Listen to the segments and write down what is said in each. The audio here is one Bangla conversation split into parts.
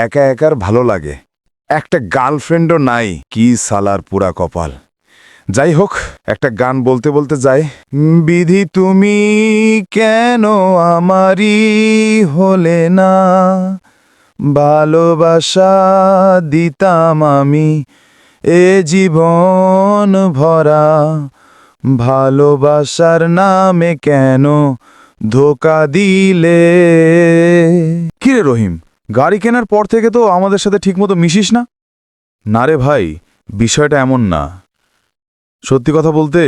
একা একার ভালো লাগে। একটা গার্লফ্রেন্ডও নাই, কি সালার পুরা কপাল। যাই হোক, একটা গান বলতে বলতে যাই। বিধি তুমি কেন আমারই হলে না, ভালোবাসা দিতাম আমি এ জীবন ভরা, ভালোবাসার নামে কেন ধোকা দিলে। কিরে রহিম, গাড়ি কেনার পর থেকে তো আমাদের সাথে ঠিকমতো মিশিস না। না রে ভাই, বিষয়টা এমন না। সত্যি কথা বলতে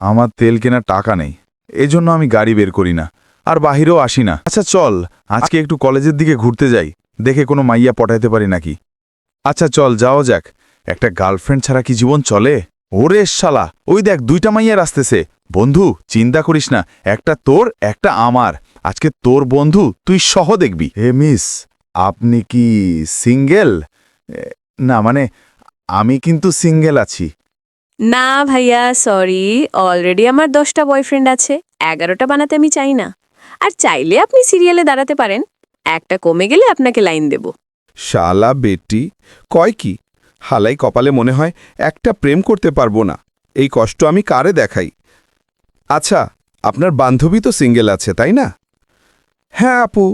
আমার তেল কেনার টাকা নেই, এজন্য আমি গাড়ি বের করি না, আর বাহিরেও আসি না। আচ্ছা চল, আজকে একটু কলেজের দিকে ঘুরতে যাই, দেখে কোনো মাইয়া পটাইতে পারি নাকি। আচ্ছা চল, যাও যাক। একটা গার্লফ্রেন্ড ছাড়া কি জীবন চলে? ওরে শালা, ওই দেখ দুইটা মাইয়ার আসতেছে। বন্ধু, চিন্তা করিস না, একটা তোর একটা আমার। আজকে তোর বন্ধু, তুই সহ দেখবি। হে মিস, আপনি কি সিঙ্গেল? না মানে, আমি কিন্তু সিঙ্গেল আছি। না ভাইয়া, সরি, অলরেডি আমার 10টা বয়ফ্রেন্ড আছে, 11টা বানাতে আমি চাই না। আর চাইলে আপনি সিরিয়ালে দাঁড়াতে পারেন, একটা কমে গেলে আপনাকে লাইন দেব। শালা বেটি, কয় কি? হালাই কপালে মনে হয় একটা প্রেম করতে পারবো না। এই কষ্ট আমি কারে দেখাই? আচ্ছা, আপনার বান্ধবী তো সিঙ্গেল আছে, তাই না? হ্যাঁ আপু,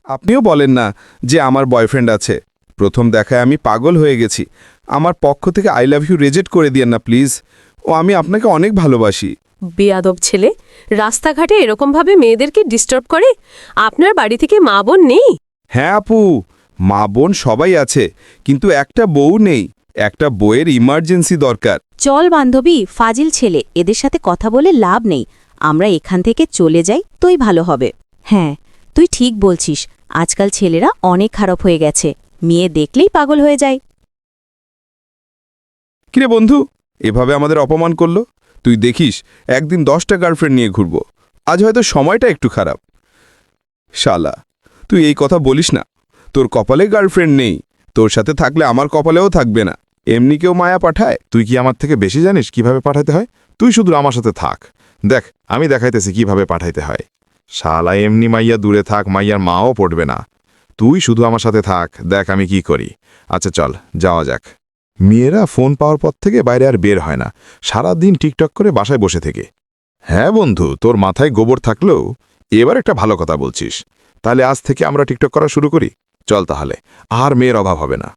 আপনিও বলেন না যে আমার বয়ফ্রেন্ড আছে। প্রথম দেখায় আমি পাগল হয়ে গেছি। আমার পক্ষ থেকে আই লাভ ইউ রিজেক্ট করে দিয়েন না প্লিজ। ও আমি আপনাকে অনেক ভালোবাসি। বেয়াদব ছেলে, রাস্তাঘাটে এরকমভাবে মেয়েদেরকে ডিস্টার্ব করে। আপনার বাড়ি থেকে মা বোন নেই? হ্যাঁ আপু, মা বোন সবাই আছে, কিন্তু একটা বউ নেই। একটা বউয়ের ইমার্জেন্সি দরকার। চল বান্ধবী, ফাজিল ছেলে, এদের সাথে কথা বলে লাভ নেই। আমরা এখান থেকে চলে যাই, তোই ভালো হবে। হ্যাঁ, তুই ঠিক বলছিস, আজকাল ছেলেরা অনেক খারাপ হয়ে গেছে, মেয়ে দেখলেই পাগল হয়ে যায়। কিরে বন্ধু, এভাবে আমাদের অপমান করলো? তুই দেখিস একদিন 10টা গার্লফ্রেন্ড নিয়ে ঘুরব। আজ হয়তো সময়টা একটু খারাপ। শালা, তুই এই কথা বলিস না। তোর কপালে গার্লফ্রেন্ড নেই, তোর সাথে থাকলে আমার কপালেও থাকবে না। এমনি কেউ মায়া পাঠায়? তুই কি আমার থেকে বেশি জানিস কিভাবে পাঠাইতে হয়? তুই শুধু আমার সাথে থাক, দেখ আমি দেখাইতেছি কিভাবে পাঠাইতে হয়। শালা এমনি মাইয়া দূরে থাক, মাইয়ার মাও পড়বে না। তুই শুধু আমার সাথে থাক, দেখ আমি কি করি। আচ্ছা চল, যাওয়া যাক। মেয়েরা ফোন পাওয়ার পর থেকে বাইরে আর বের হয় না, সারাদিন টিকটক করে বাসায় বসে থেকে। হ্যাঁ বন্ধু, তোর মাথায় গোবর থাকলেও এবার একটা ভালো কথা বলছিস। তাহলে আজ থেকে আমরা টিকটক করা শুরু করি। চল তাহলে, আর মেয়ের অভাব হবে না।